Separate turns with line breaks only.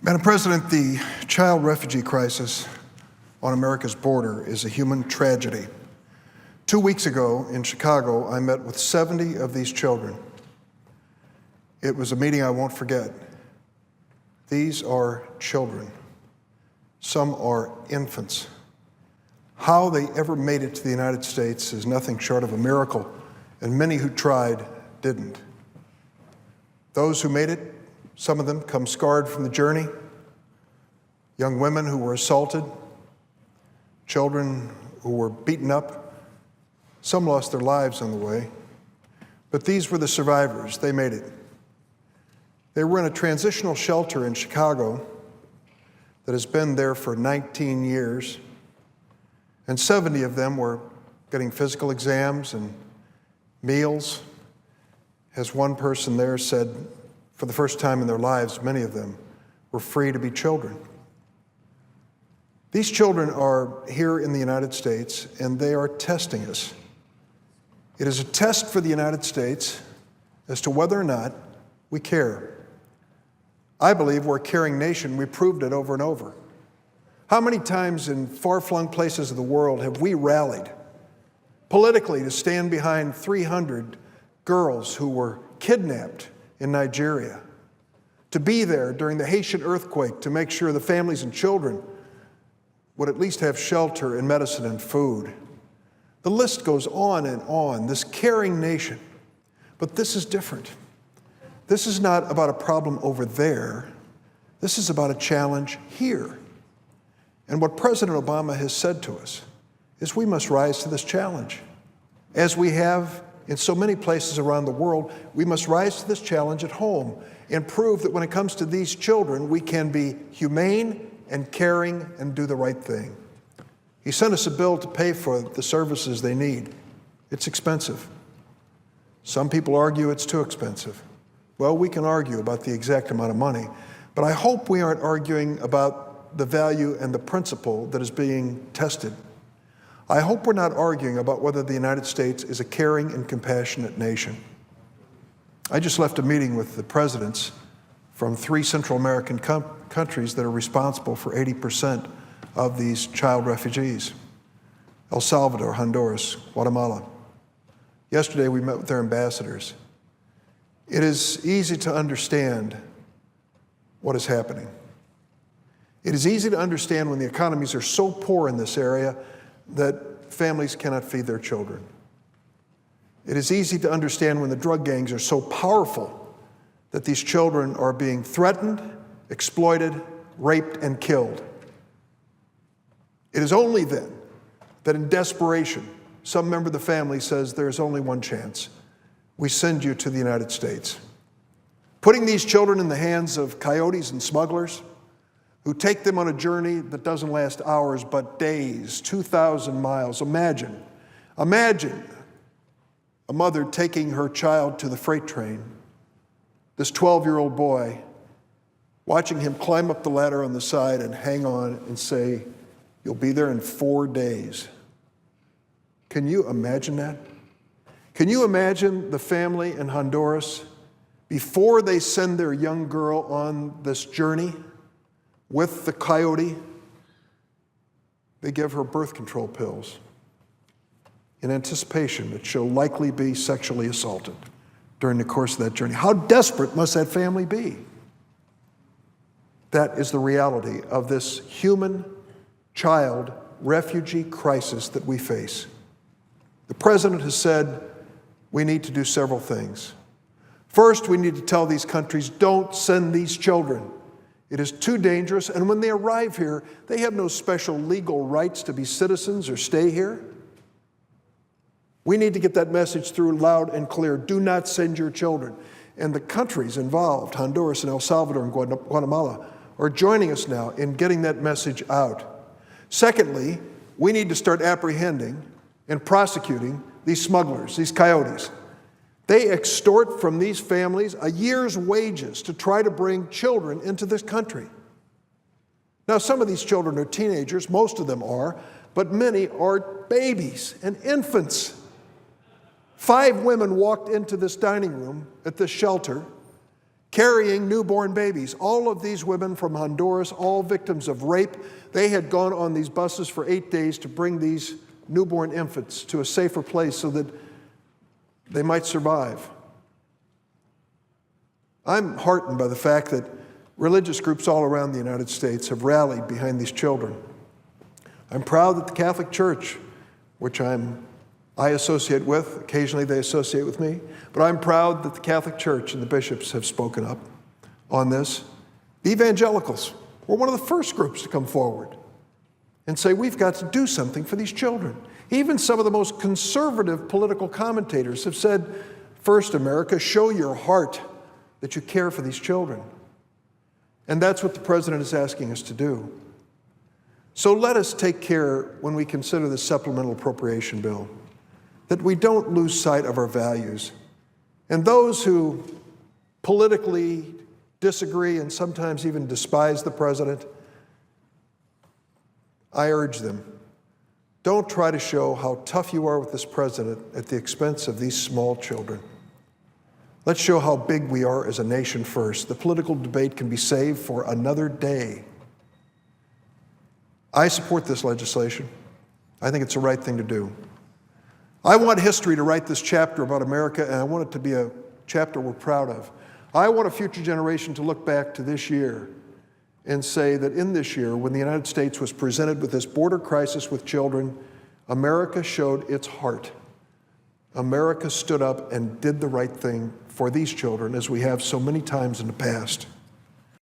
Madam President, the child refugee crisis on America's border is a human tragedy. 2 weeks ago in Chicago, I met with 70 of these children. It was a meeting I won't forget. These are children. Some are infants. How they ever made it to the United States is nothing short of a miracle, and many who tried didn't. Those who made it, some of them come scarred from the journey. Young women who were assaulted, children who were beaten up. Some lost their lives on the way. But these were the survivors. They made it. They were in a transitional shelter in Chicago that has been there for 19 years, and 70 of them were getting physical exams and meals. As one person there said, for the first time in their lives, many of them were free to be children. These children are here in the United States, and they are testing us. It is a test for the United States as to whether or not we care. I believe we're a caring nation. We proved it over and over. How many times in far-flung places of the world have we rallied politically to stand behind 300 girls who were kidnapped in Nigeria, to be there during the Haitian earthquake to make sure the families and children would at least have shelter and medicine and food? The list goes on and on, this caring nation. But this is different. This is not about a problem over there. This is about a challenge here. And what President Obama has said to us is we must rise to this challenge. As we have in so many places around the world, we must rise to this challenge at home and prove that when it comes to these children, we can be humane and caring and do the right thing. He sent us a bill to pay for the services they need. It's expensive. Some people argue it's too expensive. Well, we can argue about the exact amount of money, but I hope we aren't arguing about the value and the principle that is being tested. I hope we're not arguing about whether the United States is a caring and compassionate nation. I just left a meeting with the presidents from 3 Central American countries that are responsible for 80% of these child refugees: El Salvador, Honduras, Guatemala. Yesterday we met with their ambassadors. It is easy to understand what is happening. It is easy to understand when the economies are so poor in this area that families cannot feed their children. It is easy to understand when the drug gangs are so powerful that these children are being threatened, exploited, raped, and killed. It is only then that in desperation, some member of the family says there's only one chance. We send you to the United States. Putting these children in the hands of coyotes and smugglers who take them on a journey that doesn't last hours but days, 2,000 miles. Imagine a mother taking her child to the freight train, this 12-year-old boy, watching him climb up the ladder on the side and hang on and say, "You'll be there in 4 days." Can you imagine that? Can you imagine the family in Honduras, before they send their young girl on this journey with the coyote, they give her birth control pills in anticipation that she'll likely be sexually assaulted during the course of that journey? How desperate must that family be? That is the reality of this human child refugee crisis that we face. The president has said we need to do several things. First, we need to tell these countries, don't send these children. It is too dangerous, and when they arrive here, they have no special legal rights to be citizens or stay here. We need to get that message through loud and clear. Do not send your children. And the countries involved, Honduras and El Salvador and Guatemala, are joining us now in getting that message out. Secondly, we need to start apprehending and prosecuting these smugglers, these coyotes. They extort from these families a year's wages to try to bring children into this country. Now, some of these children are teenagers, most of them are, but many are babies and infants. 5 women walked into this dining room at this shelter carrying newborn babies. All of these women from Honduras, all victims of rape, they had gone on these buses for 8 days to bring these newborn infants to a safer place so that they might survive. I'm heartened by the fact that religious groups all around the United States have rallied behind these children. I'm proud that the Catholic Church, which I associate with, occasionally they associate with me, but I'm proud that the Catholic Church and the bishops have spoken up on this. The evangelicals were one of the first groups to come forward and say, we've got to do something for these children. Even some of the most conservative political commentators have said, first, America, show your heart that you care for these children. And that's what the president is asking us to do. So let us take care when we consider the supplemental appropriation bill that we don't lose sight of our values. And those who politically disagree and sometimes even despise the president, I urge them, don't try to show how tough you are with this president at the expense of these small children. Let's show how big we are as a nation first. The political debate can be saved for another day. I support this legislation. I think it's the right thing to do. I want history to write this chapter about America, and I want it to be a chapter we're proud of. I want a future generation to look back to this year and say that in this year, when the United States was presented with this border crisis with children, America showed its heart. America stood up and did the right thing for these children, as we have so many times in the past.